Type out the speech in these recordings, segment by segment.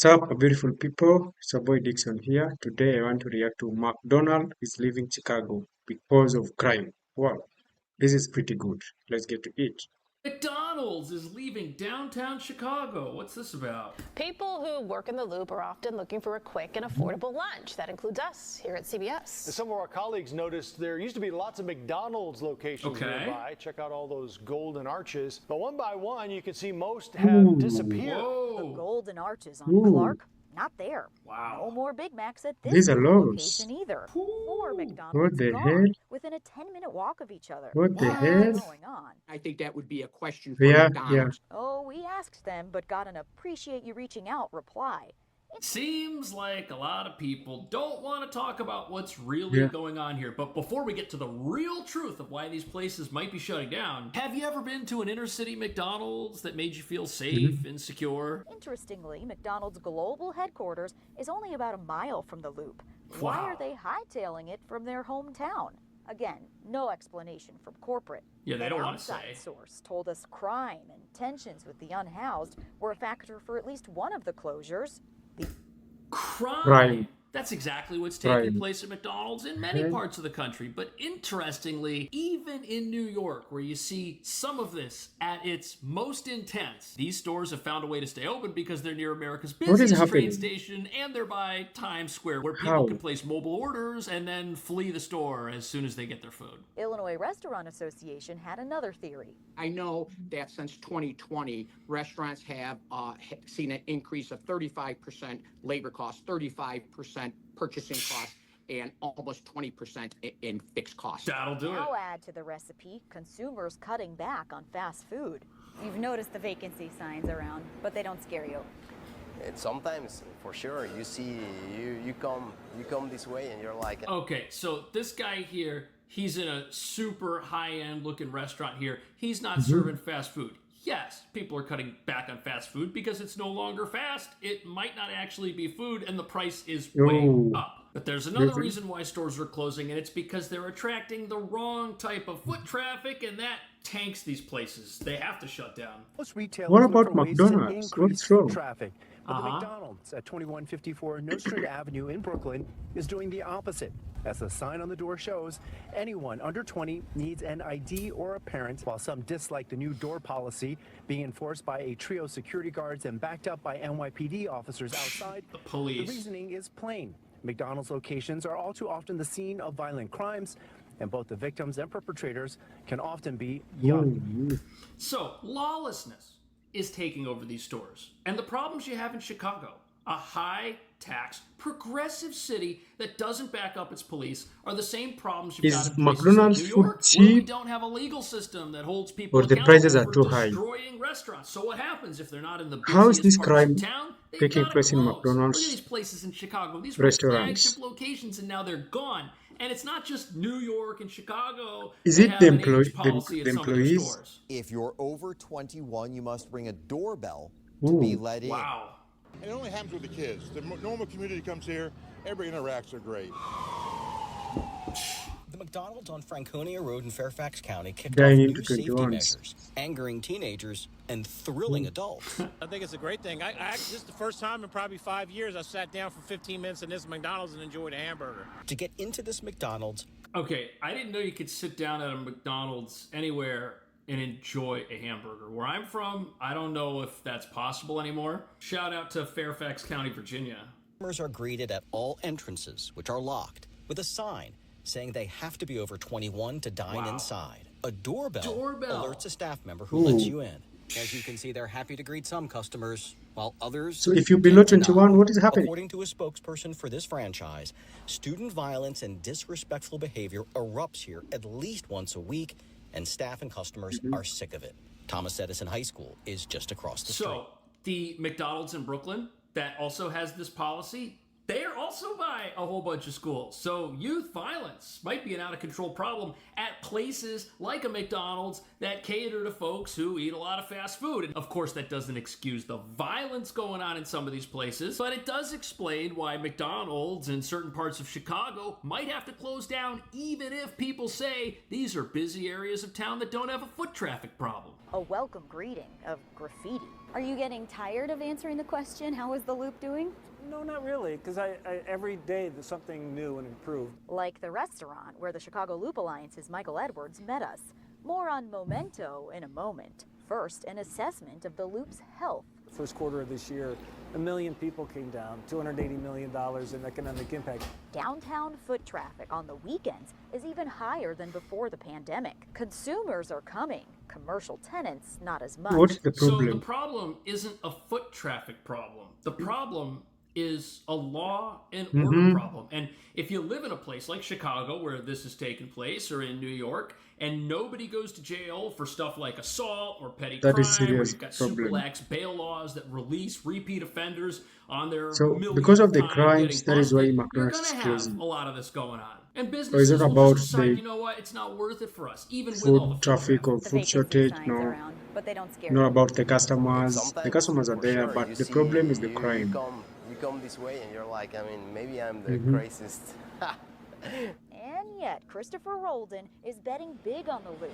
What's up, beautiful people? It's your boy Dixon here. Today I want to react to McDonald is leaving Chicago because of crime. Wow, this is pretty good. Let's get to it. McDonald's is leaving downtown Chicago. What's this about? People who work in the Loop are often looking for a quick and affordable lunch. That includes us here at CBS. Some of our colleagues noticed there used to be lots of McDonald's locations nearby. Check out all those golden arches. But one by one, you can see most have disappeared. Whoa. The golden arches on Clark, not there. Wow. No more Big Macs at this These are location lows. either. Four What McDonald's the gone hell? within a 10-minute walk of each other. What the What's hell? going on? I think that would be a question for Yeah. McDonald's. Oh, we asked them, but got an appreciate you reaching out reply. Seems like a lot of people don't want to talk about what's really Yeah. going on here. But before we get to the real truth of why these places might be shutting down, have you ever been to an inner city McDonald's that made you feel safe and secure? Interestingly, McDonald's global headquarters is only about a mile from the Loop. Why Wow. are they hightailing it from their hometown? Again, no explanation from corporate. Yeah, they An don't want to outside say. source told us crime and tensions with the unhoused were a factor for at least one of the closures. Crime. Crime. That's exactly what's taking Crime. place at McDonald's in many parts of the country. But interestingly, even in New York, where you see some of this at its most intense, these stores have found a way to stay open because they're near America's What is busiest train happening? station and they're by Times Square, where people How? can place mobile orders and then flee the store as soon as they get their food. Illinois Restaurant Association had another theory. I know that since 2020, restaurants have seen an increase of 35% labor costs, 35% purchasing costs, and almost 20% in fixed costs. That'll do it. Now add to the recipe consumers cutting back on fast food. You've noticed the vacancy signs around, but they don't scare you. And sometimes, for sure, you see, you come this way, and you're like, Okay, so this guy here, he's in a super high-end looking restaurant here. He's not serving fast food. Yes, people are cutting back on fast food because it's no longer fast. It might not actually be food, and the price is way Oh. up. But there's another Really? reason why stores are closing, and it's because they're attracting the wrong type of foot traffic, and that tanks these places. They have to shut down. Most retailers What look about for ways to McDonald's? increase What's foot wrong? traffic. But the McDonald's at 2154 Nostrand Avenue in Brooklyn is doing the opposite. As the sign on the door shows, anyone under 20 needs an ID or a parent, while some dislike the new door policy being enforced by a trio of security guards and backed up by NYPD officers outside. The police. The reasoning is plain. McDonald's locations are all too often the scene of violent crimes, and both the victims and perpetrators can often be young. So, lawlessness is taking over these stores. And the problems you have in Chicago, a high-tax, progressive city that doesn't back up its police, are the same problems you've Is got in places McDonald's like New food York, where we cheap? don't have a legal system that holds people Or the accountable prices are for too high? destroying restaurants. So what happens if they're not in the How is busiest this parts crime of town? They've taking gotta place in close. Look McDonald's at these places in Chicago. These were restaurants? flagship locations, and now they're gone. And it's not just New York and Chicago. Is that it have the an employ- age policy the at some of their employees? stores. if you're over 21, you must ring a doorbell to be let in. Wow. And it only happens with the kids. The normal community comes here, everybody interacts, they're great. The McDonald's on Franconia Road in Fairfax County kicked Guy off into new safety 21s. measures, angering teenagers and thrilling adults. I think it's a great thing. This is the first time in probably 5 years I sat down for 15 minutes in this McDonald's and enjoyed a hamburger. To get into this McDonald's, Okay, I didn't know you could sit down at a McDonald's anywhere and enjoy a hamburger. Where I'm from, I don't know if that's possible anymore. Shout out to Fairfax County, Virginia. customers are greeted at all entrances, which are locked, with a sign saying they have to be over 21 to dine Wow. inside. A doorbell alerts a staff member who Ooh. lets you in. As you can see, they're happy to greet some customers, while others... So if you're below tend to 21, not. what is happening? According to a spokesperson for this franchise, student violence and disrespectful behavior erupts here at least once a week, and staff and customers are sick of it. Thomas Edison High School is just across the street. So, the McDonald's in Brooklyn that also has this policy, they're also by a whole bunch of schools. So youth violence might be an out-of-control problem at places like a McDonald's that cater to folks who eat a lot of fast food. And of course, that doesn't excuse the violence going on in some of these places, but it does explain why McDonald's in certain parts of Chicago might have to close down, even if people say these are busy areas of town that don't have a foot traffic problem. A welcome greeting of graffiti Are you getting tired of answering the question, how is the Loop doing? No, not really, because every day there's something new and improved. Like the restaurant where the Chicago Loop Alliance's Michael Edwards met us. More on Memento in a moment. First, an assessment of the Loop's health. First quarter of this year, 1 million people came down, $280 million in economic impact. Downtown foot traffic on the weekends is even higher than before the pandemic. Consumers are coming, commercial tenants not as much. What's the problem? So the problem isn't a foot traffic problem. The problem is a law and order problem. And if you live in a place like Chicago where this has taken place, or in New York, and nobody goes to jail for stuff like assault or petty crime, where you've got super lax bail laws that release repeat offenders on their because of the crimes, that is why McDonald's is closing. closing. A lot of this going on. And So businesses it's not will about just decide, the you know what, it's not worth it for us, even with all the food traffic or food shortage, no. Around, but they don't scare Not you. about the customers. Sometimes, The customers are for there, sure, but you the see- problem is the you crime. You come this way and you're like, I mean, maybe I'm the craziest. And yet, Christopher Roldan is betting big on the Loop.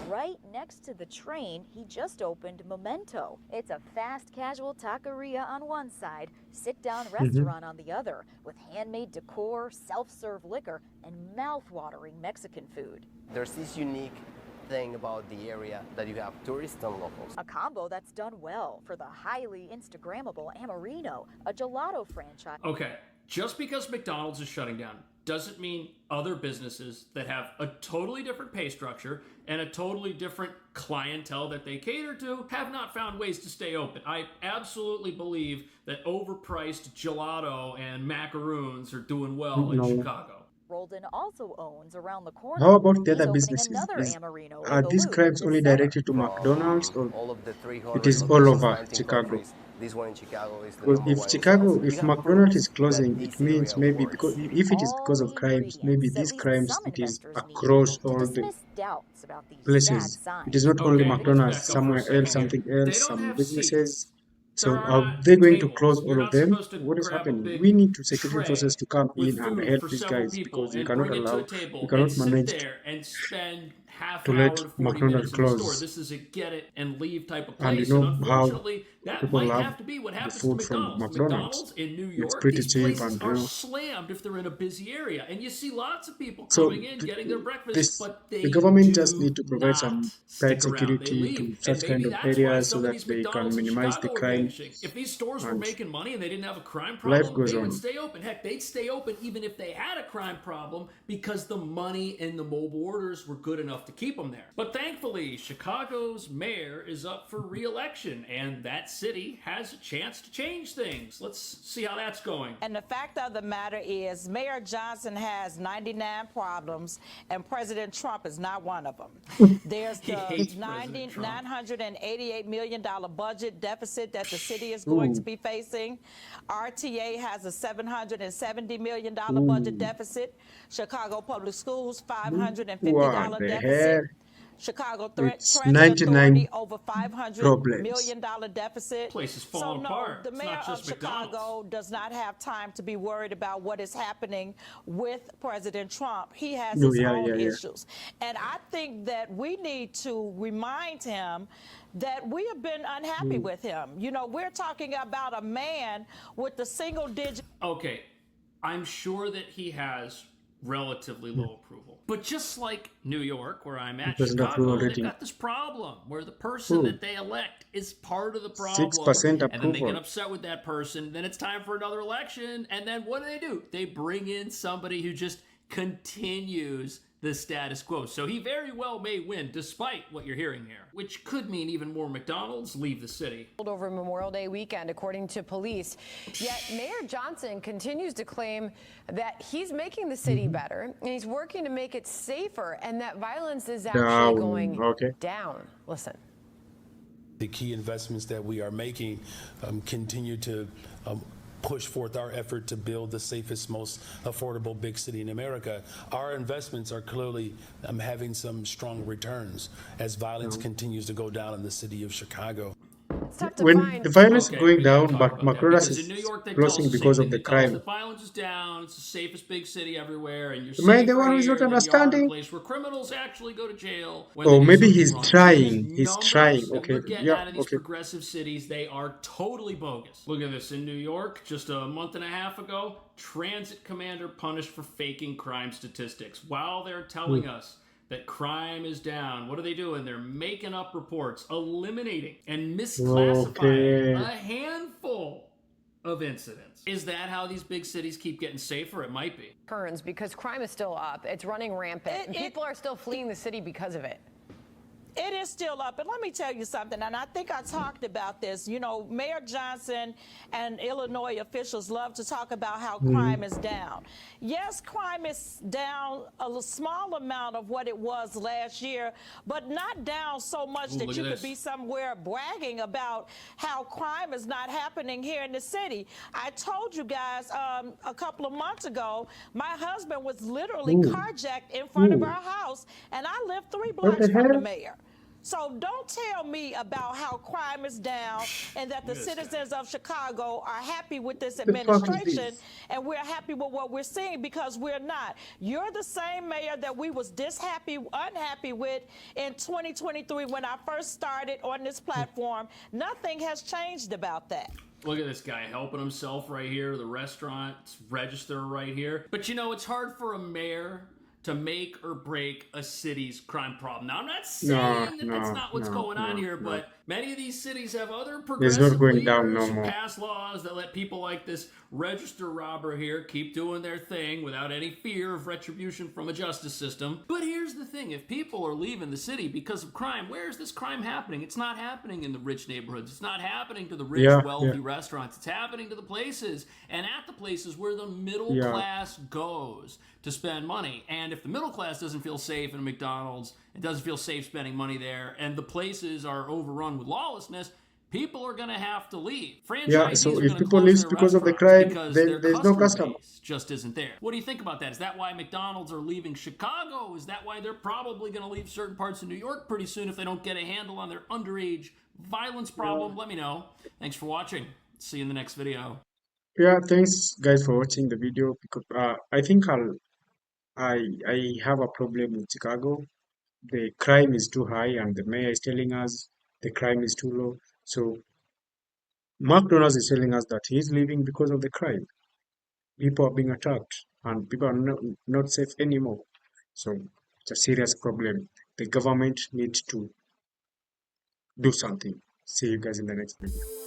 Right next to the train, he just opened Memento. It's a fast casual taqueria on one side, sit-down restaurant on the other, with handmade decor, self-serve liquor, and mouth-watering Mexican food. There's this unique thing about the area that you have tourists and locals. A combo that's done well for the highly Instagrammable Amarino, a gelato franchise. Okay, just because McDonald's is shutting down doesn't mean other businesses that have a totally different pay structure and a totally different clientele that they cater to have not found ways to stay open. I absolutely believe that overpriced gelato and macaroons are doing well in Chicago. Roldan also owns around the corner. How about the He's other opening businesses? another Amarino in Are the these Loop crimes this only summer. directed to McDonald's, or All of the 300 it is all locations, over 19 Chicago? countries. This one in Chicago is the Because number if one Chicago, in sales. if We have McDonald's is proof closing, that it this means area maybe because works. if it is All because of the crimes, maybe ingredients, at these least crimes, some it is investors need across to all the dismiss doubts about these places. sad signs. It is not only Okay, McDonald's, let's back up for a somewhere second else, here. something They else, don't some have businesses. seats. So There are not they going to tables. close You're all not of them? supposed to What is grab a happening? big We need to security tray forces to come with in and food help for these several guys, people because we and cannot bring it to allow, a table we cannot and sit manage there and spend half to an let hour to 40 McDonald's minutes in the store. close. This is a get it and leave type of And you place. And know how unfortunately, that people might love have to be what the happens to food from McDonald's. McDonald's. McDonald's in New It's York, pretty these cheap, places and are slammed if they're in a busy area. And you see lots of people so coming in, getting their breakfast, this but they the government just do need to provide some not tight stick around. They security leave. to And such kind maybe of that's why areas so some of that these they can McDonald's in minimize the Chicago are crime, vanishing. If these stores were and making money and they didn't have a crime life problem, goes they on. would stay open. Heck, they'd stay open even if they had a crime problem, because the money and the mobile orders were good enough to keep them there. But thankfully, Chicago's mayor is up for re-election, and that city has a chance to change things. Let's see how that's going. And the fact of the matter is, Mayor Johnson has 99 problems, and President Trump is not one of them. There's He the hates President Trump. $988 million budget deficit that the city is going to be facing. RTA has a $770 million budget deficit. Chicago Public Schools, $550 what the deficit. hell? Chicago It's Transit 99 Authority over $500 problems. million deficit. Place is So falling no, apart. the It's mayor not of just Chicago McDonald's. does not have time to be worried about what is happening with President Trump. He has No, his yeah, own yeah, yeah. issues. And I think that we need to remind him that we have been unhappy with him. You know, we're talking about a man with the single digit. Okay, I'm sure that he has relatively low approval. But just like New York, where I'm at, Doesn't approve Chicago, they've rating. got this problem where the person that they elect is part of the problem. 6% And then they approval. get upset with that person. Then it's time for another election. And then what do? They bring in somebody who just continues the status quo. So he very well may win, despite what you're hearing here, which could mean even more McDonald's leave the city. Over Memorial Day weekend, according to police. Yet Mayor Johnson continues to claim that he's making the city better and he's working to make it safer, and that violence is actually going down. Listen. The key investments that we are making continue to push forth our effort to build the safest, most affordable big city in America. Our investments are clearly having some strong returns as violence continues to go down in the city of Chicago. tough to when find. the violence is Okay, going we got to down, talk but about that McDonald's because in New is York they tell us closing the same because of thing. the They tell us crime. that violence is down, it's the safest big city everywhere, and you're Am I the safer one who is not here than you are in a understanding? place where criminals actually go to jail when they Or do maybe something he's wrong. These trying. He's trying. numbers that Okay. we're getting Yeah. out of these Okay. progressive cities, they are totally bogus. Look at this. In New York, just a month and a half ago, transit commander punished for faking crime statistics while they're telling us that crime is down. What are they doing? They're making up reports, eliminating and misclassifying Okay. a handful of incidents. Is that how these big cities keep getting safer? It might be. Turns because crime is still up. It's running rampant. People are still fleeing the city because of it. It is still up, and let me tell you something, and I think I talked about this. You know, Mayor Johnson and Illinois officials love to talk about how crime is down. Yes, crime is down a small amount of what it was last year, but not down so much that you could be somewhere bragging about how crime is not happening here in the city. I told you guys a couple of months ago, my husband was literally carjacked in front of our house, and I live 3 What blocks the from the hell? mayor. So don't tell me about how crime is down and that the citizens of Chicago are happy with this The fuck is administration this? and we're happy with what we're seeing, because we're not. You're the same mayor that we was unhappy with in 2023 when I first started on this platform. Nothing has changed about that. Look at this guy helping himself right here. The restaurant's register right here. But you know, it's hard for a mayor to make or break a city's crime problem. Now, I'm not saying that's not what's going on here, but many of these cities have other It's progressive not going down no leaders who more. pass laws that let people like this register robber here keep doing their thing without any fear of retribution from a justice system. But here's the thing. If people are leaving the city because of crime, where is this crime happening? It's not happening in the rich neighborhoods. It's not happening to the rich, wealthy restaurants. It's happening to the places, and at the places where the middle class goes to spend money. And if the middle class doesn't feel safe in a McDonald's, it doesn't feel safe spending money there, and the places are overrun with lawlessness, people are going to have to leave. Yeah. Franchisees So are if going to people close leave their because of the restaurants crime, because then their there's no customer customer. base just isn't there. What do you think about that? Is that why McDonald's are leaving Chicago? Is that why they're probably going to leave certain parts of New York pretty soon if they don't get a handle on their underage violence problem? Let me know. Thanks for watching. See you in the next video. Yeah. Thanks, guys, for watching the video. Because I think I have a problem with Chicago. The crime is too high, and the mayor is telling us the crime is too low. So McDonald's is telling us that he's leaving because of the crime. People are being attacked, and people are not safe anymore. So it's a serious problem. The government needs to do something. See you guys in the next video.